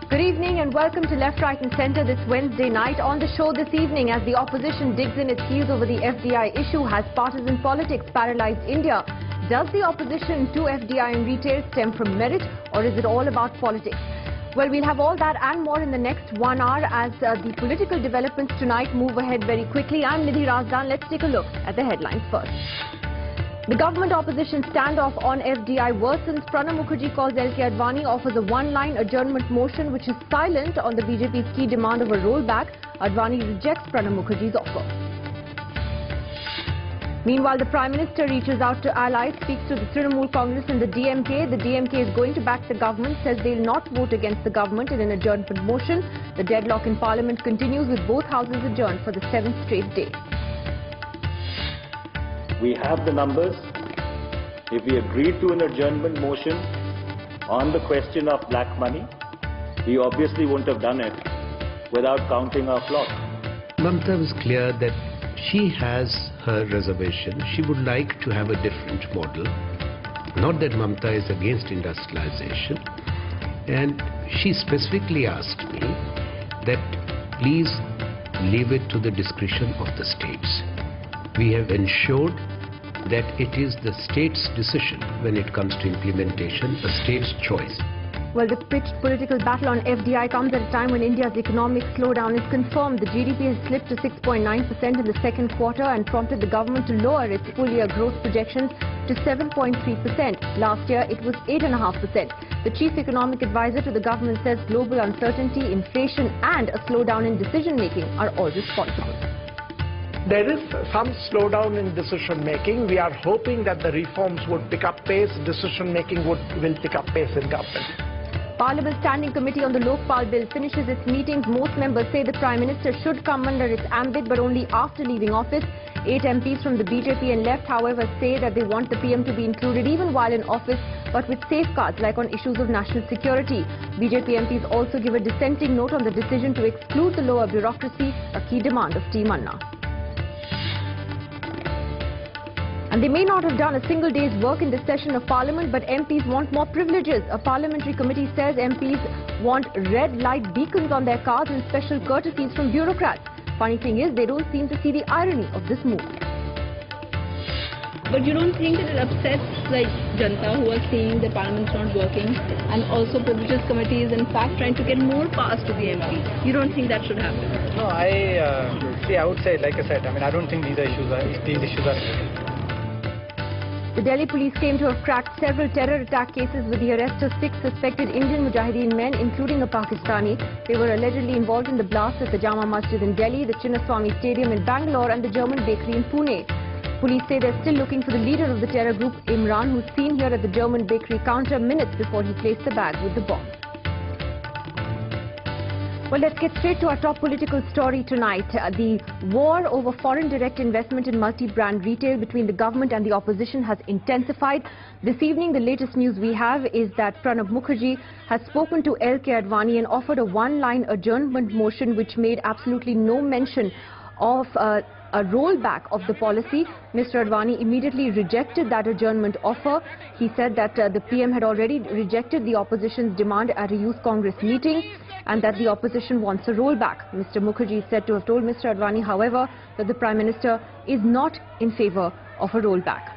Good evening and welcome to Left, Right and Centre this Wednesday night. On the show this evening, as the opposition digs in its heels over the FDI issue, has partisan politics paralysed India? Does the opposition to FDI in retail stem from merit, or is it all about politics? Well, we'll have all that and more in the next 1 hour as the political developments tonight move ahead very quickly. I'm Nidhi Razdan. Let's take a look at the headlines first. The government-opposition standoff on FDI worsens. Pranab Mukherjee calls LK Advani, offers a one-line adjournment motion which is silent on the BJP's key demand of a rollback. Advani rejects Pranab Mukherjee's offer. Meanwhile, the Prime Minister reaches out to allies, speaks to the Trinamool Congress and the DMK. The DMK is going to back the government, says they will not vote against the government in an adjournment motion. The deadlock in Parliament continues with both houses adjourned for the 7th straight day. We have the numbers. If we agreed to an adjournment motion on the question of black money, we obviously wouldn't have done it without counting our flock. Mamta was clear that she has her reservation. She would like to have a different model. Not that Mamta is against industrialization. And she specifically asked me that please leave it to the discretion of the states. We have ensured that it is the state's decision when it comes to implementation, a state's choice. Well, the pitched political battle on FDI comes at a time when India's economic slowdown is confirmed. The GDP has slipped to 6.9% in the second quarter and prompted the government to lower its full-year growth projections to 7.3%. Last year, it was 8.5%. The chief economic advisor to the government says global uncertainty, inflation and a slowdown in decision-making are all responsible. There is some slowdown in decision-making. We are hoping that the reforms would pick up pace, decision-making will pick up pace in government. Parliament Standing Committee on the Lokpal Bill finishes its meetings. Most members say the Prime Minister should come under its ambit, but only after leaving office. 8 MPs from the BJP and left, however, say that they want the PM to be included even while in office, but with safeguards like on issues of national security. BJP MPs also give a dissenting note on the decision to exclude the lower bureaucracy, a key demand of Team Anna. And they may not have done a single day's work in this session of Parliament, but MPs want more privileges. A parliamentary committee says MPs want red light beacons on their cars and special courtesies from bureaucrats. Funny thing is, they don't seem to see the irony of this move. But you don't think that it upsets like Janta who are seeing the Parliament's not working, and also Privileges Committee is in fact trying to get more powers to the MPs. You don't think that should happen? No, I would say, like I said, I don't think these issues are. The Delhi police claim to have cracked several terror attack cases with the arrest of 6 suspected Indian Mujahideen men, including a Pakistani. They were allegedly involved in the blast at the Jama Masjid in Delhi, the Chinnaswamy Stadium in Bangalore and the German bakery in Pune. Police say they're still looking for the leader of the terror group, Imran, who's seen here at the German bakery counter minutes before he placed the bag with the bomb. Well, let's get straight to our top political story tonight. The war over foreign direct investment in multi-brand retail between the government and the opposition has intensified. This evening, the latest news we have is that Pranab Mukherjee has spoken to LK Advani and offered a one-line adjournment motion which made absolutely no mention of a rollback of the policy. Mr. Advani immediately rejected that adjournment offer. He said that the PM had already rejected the opposition's demand at a youth congress meeting and that the opposition wants a rollback. Mr. Mukherjee is said to have told Mr. Advani, however, that the Prime Minister is not in favour of a rollback.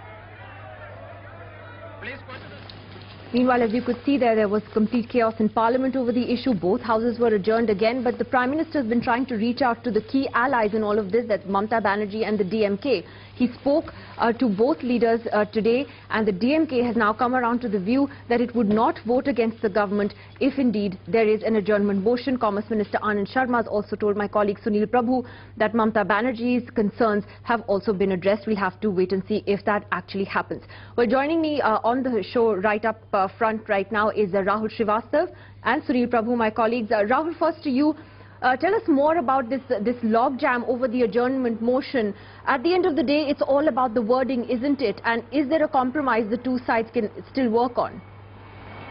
Meanwhile, as you could see there was complete chaos in Parliament over the issue. Both houses were adjourned again, but the Prime Minister has been trying to reach out to the key allies in all of this, that's Mamta Banerjee and the DMK. He spoke to both leaders today, and the DMK has now come around to the view that it would not vote against the government if indeed there is an adjournment motion. Commerce Minister Anand Sharma has also told my colleague Sunil Prabhu that Mamta Banerjee's concerns have also been addressed. We'll have to wait and see if that actually happens. Well, joining me on the show right up front right now is Rahul Srivastav and Sunil Prabhu, my colleagues. Rahul, first to you. Tell us more about this logjam over the adjournment motion. At the end of the day, it's all about the wording, isn't it? And is there a compromise the two sides can still work on?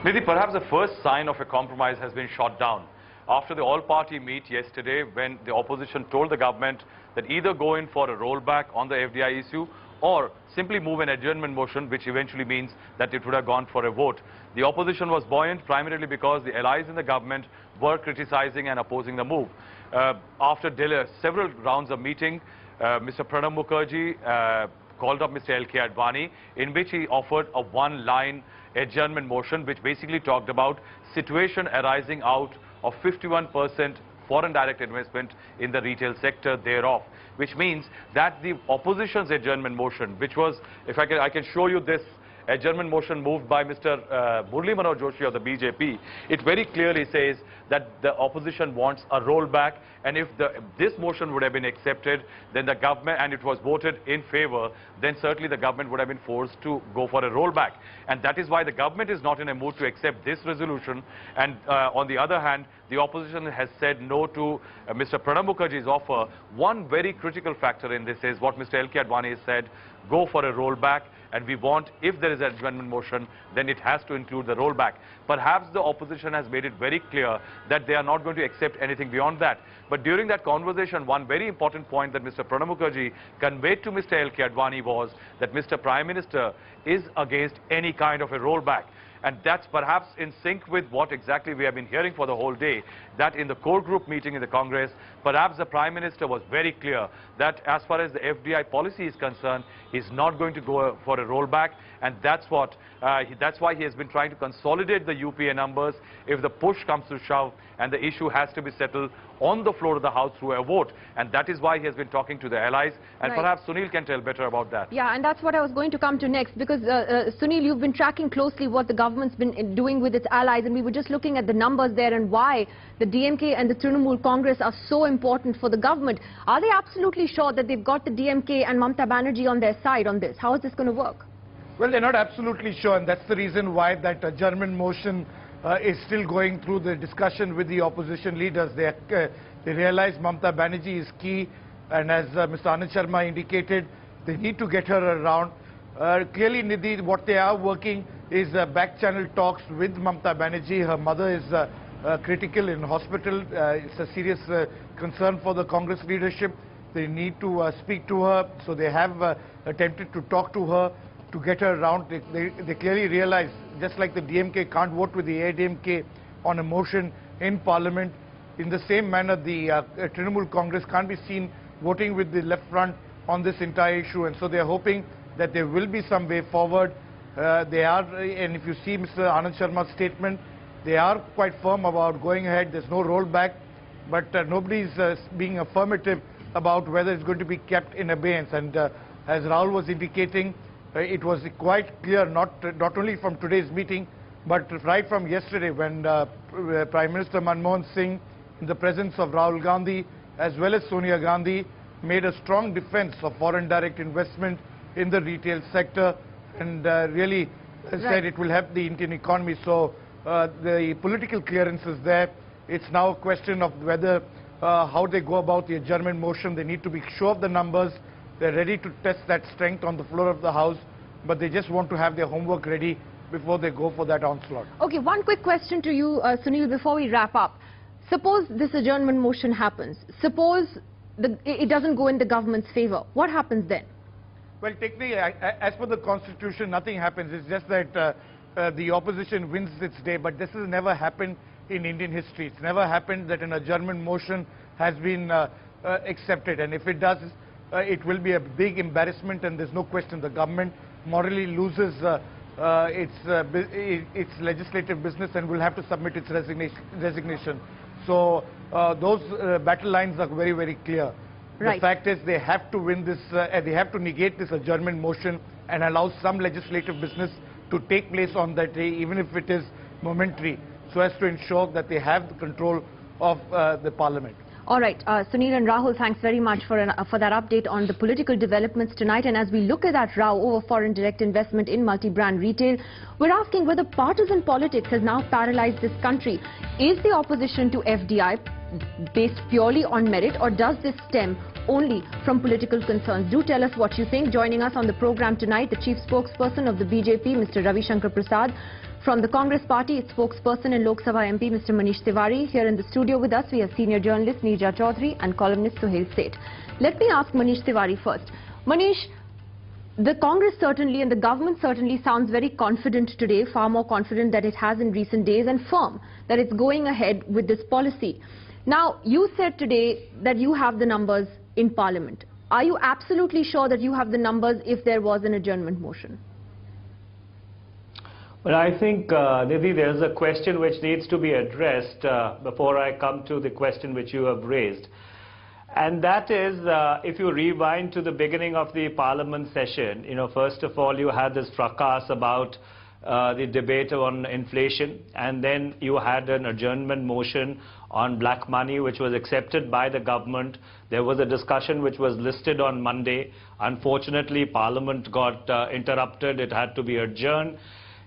Nidhi, perhaps the first sign of a compromise has been shot down after the all-party meet yesterday, when the opposition told the government that either go in for a rollback on the FDI issue or simply move an adjournment motion, which eventually means that it would have gone for a vote. The opposition was buoyant primarily because the allies in the government, were criticizing and opposing the move. After several rounds of meeting, Mr. Pranab Mukherjee called up Mr. L.K. Advani, in which he offered a one-line adjournment motion, which basically talked about situation arising out of 51% foreign direct investment in the retail sector thereof, which means that the opposition's adjournment motion, which was, if I can show you this adjournment motion moved by Mr. Murli Manohar Joshi of the BJP, it very clearly says that the opposition wants a rollback, and if this motion would have been accepted, then the government, and it was voted in favor, then certainly the government would have been forced to go for a rollback. And that is why the government is not in a mood to accept this resolution. And on the other hand, the opposition has said no to Mr. Pranab Mukherjee's offer. One very critical factor in this is what Mr. L.K. Advani has said, go for a rollback, and we want, if there is an adjournment motion, then it has to include the rollback. Perhaps the opposition has made it very clear that they are not going to accept anything beyond that. But during that conversation, one very important point that Mr. Pranab Mukherjee conveyed to Mr. L.K. Advani was that Mr. Prime Minister is against any kind of a rollback. And that's perhaps in sync with what exactly we have been hearing for the whole day, that in the core group meeting in the Congress, perhaps the Prime Minister was very clear that as far as the FDI policy is concerned, he's not going to go for a rollback, and that's why he has been trying to consolidate the UPA numbers if the push comes to shove and the issue has to be settled on the floor of the House through a vote. And that is why he has been talking to the allies, and perhaps Sunil can tell better about that. Yeah, and that's what I was going to come to next, because Sunil, you've been tracking closely what the government's been doing with its allies, and we were just looking at the numbers there and why the DMK and the Trinamool Congress are so important for the government. Are they absolutely sure that they've got the DMK and Mamta Banerjee on their side on this? How is this going to work? Well, they're not absolutely sure, and that's the reason why that adjournment motion is still going through the discussion with the opposition leaders. They realize Mamta Banerjee is key, and as Mr. Anand Sharma indicated, they need to get her around. Clearly, Nidhi, what they are working is back-channel talks with Mamta Banerjee. Her mother is critical in hospital. It's a serious concern for the Congress leadership. They need to speak to her, so they have attempted to talk to her to get her around. They clearly realize, just like the DMK can't vote with the ADMK on a motion in Parliament, in the same manner the Trinamool Congress can't be seen voting with the left front on this entire issue, and so they are hoping that there will be some way forward. They are, and if you see Mr. Anand Sharma's statement, they are quite firm about going ahead. There's no rollback, but nobody is being affirmative about whether it's going to be kept in abeyance. And as Rahul was indicating, it was quite clear, not only from today's meeting, but right from yesterday, when Prime Minister Manmohan Singh, in the presence of Rahul Gandhi as well as Sonia Gandhi, made a strong defense of foreign direct investment in the retail sector, and really said it will help the Indian economy. So the political clearance is there. It's now a question of whether how they go about the adjournment motion. They need to be sure of the numbers. They're ready to test that strength on the floor of the House, but they just want to have their homework ready before they go for that onslaught. Okay, one quick question to you, Sunil, before we wrap up. Suppose this adjournment motion happens. Suppose it doesn't go in the government's favor. What happens then? Well, technically, as per the Constitution, nothing happens. It's just that the opposition wins its day, but this has never happened in Indian history. It's never happened that an adjournment motion has been accepted, and if it does, it will be a big embarrassment, and there's no question the government morally loses its legislative business and will have to submit its resignation. So those battle lines are very, very clear. Right. The fact is they have to win this, they have to negate this adjournment motion and allow some legislative business to take place on that day, even if it is momentary, so as to ensure that they have the control of the Parliament. All right, Sunil and Rahul, thanks very much for that update on the political developments tonight. And as we look at that row over foreign direct investment in multi-brand retail, we're asking whether partisan politics has now paralyzed this country. Is the opposition to FDI based purely on merit, or does this stem only from political concerns? Do tell us what you think. Joining us on the program tonight, the chief spokesperson of the BJP, Mr. Ravi Shankar Prasad. From the Congress party, its spokesperson and Lok Sabha MP, Mr. Manish Tiwari. Here in the studio with us, we have senior journalist Neerja Chaudhary and columnist Suhel. Let me ask Manish Tiwari first. Manish, The Congress certainly and the government certainly sounds very confident today, far more confident than it has in recent days, and firm that it's going ahead with this policy. Now, you said today that you have the numbers in Parliament. Are you absolutely sure that you have the numbers if there was an adjournment motion? Well, I think, Nidhi, there's a question which needs to be addressed before I come to the question which you have raised. And that is, if you rewind to the beginning of the Parliament session, first of all, you had this fracas about the debate on inflation, and then you had an adjournment motion on black money, which was accepted by the government. There was a discussion which was listed on Monday. Unfortunately, Parliament got interrupted. It had to be adjourned.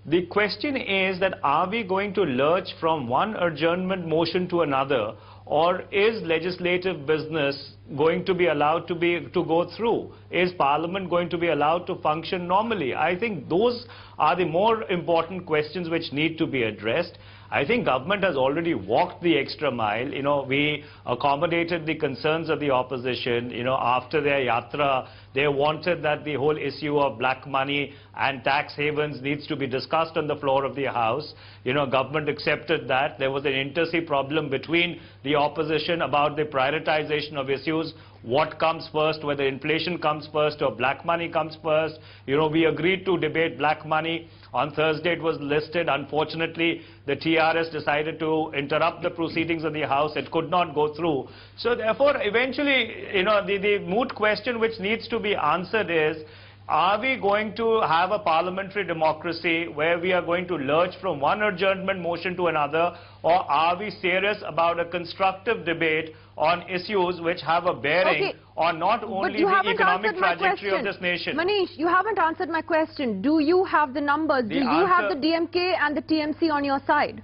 The question is that are we going to lurch from one adjournment motion to another, or is legislative business going to be allowed to go through? Is Parliament going to be allowed to function normally? I think those are the more important questions which need to be addressed. I think government has already walked the extra mile. We accommodated the concerns of the opposition. After their yatra, they wanted that the whole issue of black money and tax havens needs to be discussed on the floor of the House. Government accepted that. There was an inter-se problem between the opposition about the prioritization of issues. What comes first, whether inflation comes first or black money comes first. We agreed to debate black money. On Thursday it was listed. Unfortunately, the TRS decided to interrupt the proceedings of the House. It could not go through. So therefore, eventually, the moot question which needs to be answered is, are we going to have a parliamentary democracy where we are going to lurch from one adjournment motion to another, or are we serious about a constructive debate on issues which have a bearing on not only the economic trajectory of this nation? Manish, you haven't answered my question. Do you have the numbers? Do you have the DMK and the TMC on your side?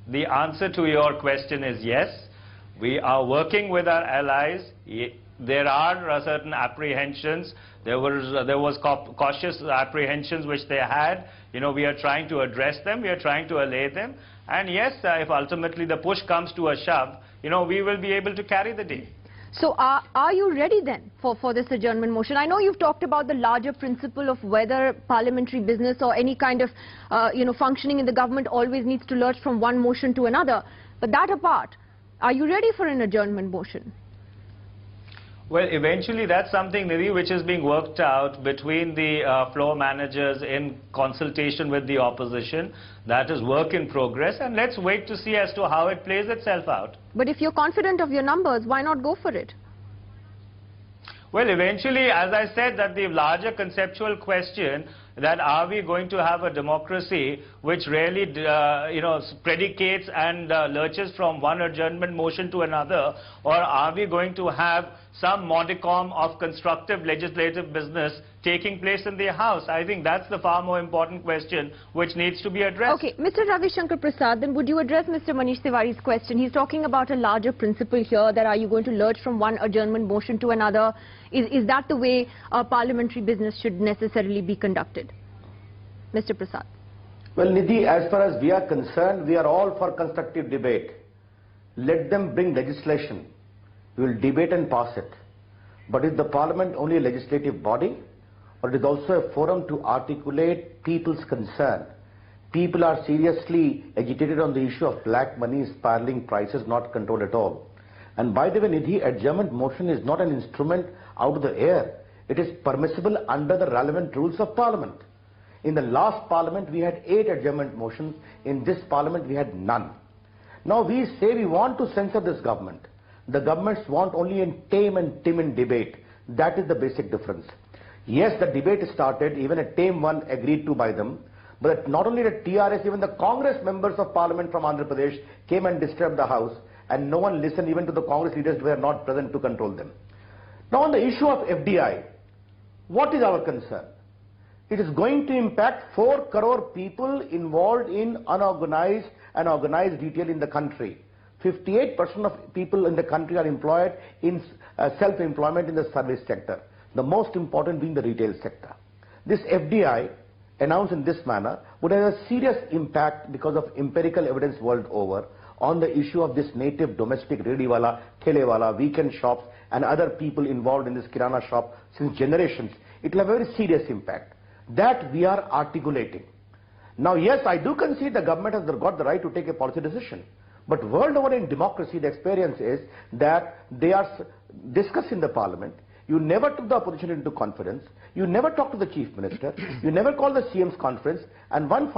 The answer to your question is yes. We are working with our allies. There are certain apprehensions. There was cautious apprehensions which they had. We are trying to address them. We are trying to allay them. And yes, if ultimately the push comes to a shove, we will be able to carry the day. So are you ready then for this adjournment motion? I know you've talked about the larger principle of whether parliamentary business or any kind of functioning in the government always needs to lurch from one motion to another. But that apart, are you ready for an adjournment motion? Well, eventually that's something, Nidhi, which is being worked out between the floor managers in consultation with the opposition. That is work in progress, and let's wait to see as to how it plays itself out. But if you're confident of your numbers, why not go for it? Well, eventually, as I said, that the larger conceptual question that are we going to have a democracy which really, predicates and lurches from one adjournment motion to another, or are we going to have some modicum of constructive legislative business taking place in the House? I think that's the far more important question which needs to be addressed. Okay, Mr. Ravi Shankar Prasad, then would you address Mr. Manish Tiwari's question? He's talking about a larger principle here, that are you going to lurch from one adjournment motion to another? Is that the way parliamentary business should necessarily be conducted? Mr. Prasad. Well, Nidhi, as far as we are concerned, we are all for constructive debate. Let them bring legislation. We will debate and pass it. But is the Parliament only a legislative body, or it is also a forum to articulate people's concern? People are seriously agitated on the issue of black money, spiraling prices, not controlled at all. And by the way, Nidhi, adjournment motion is not an instrument out of the air. It is permissible under the relevant rules of Parliament. In the last Parliament, we had 8 adjournment motions. In this Parliament, we had none. Now we say we want to censor this government. The governments want only a tame and timid debate. That is the basic difference. Yes, the debate started, even a tame one agreed to by them. But not only the TRS, even the Congress members of Parliament from Andhra Pradesh came and disturbed the House, and no one listened even to the Congress leaders who were not present to control them. Now on the issue of FDI, what is our concern? It is going to impact 4 crore people involved in unorganized and organized retail in the country. 58% of people in the country are employed in self-employment in the service sector, the most important being the retail sector. This FDI, announced in this manner, would have a serious impact because of empirical evidence world over on the issue of this native domestic rediwala, telewala, weekend shops and other people involved in this kirana shop since generations, it will have a very serious impact. That we are articulating. Now yes, I do concede the government has got the right to take a policy decision. But world over in democracy, the experience is that they are discussed in the parliament. You never took the opposition into confidence. You never talked to the chief minister. You never called the CM's conference. And one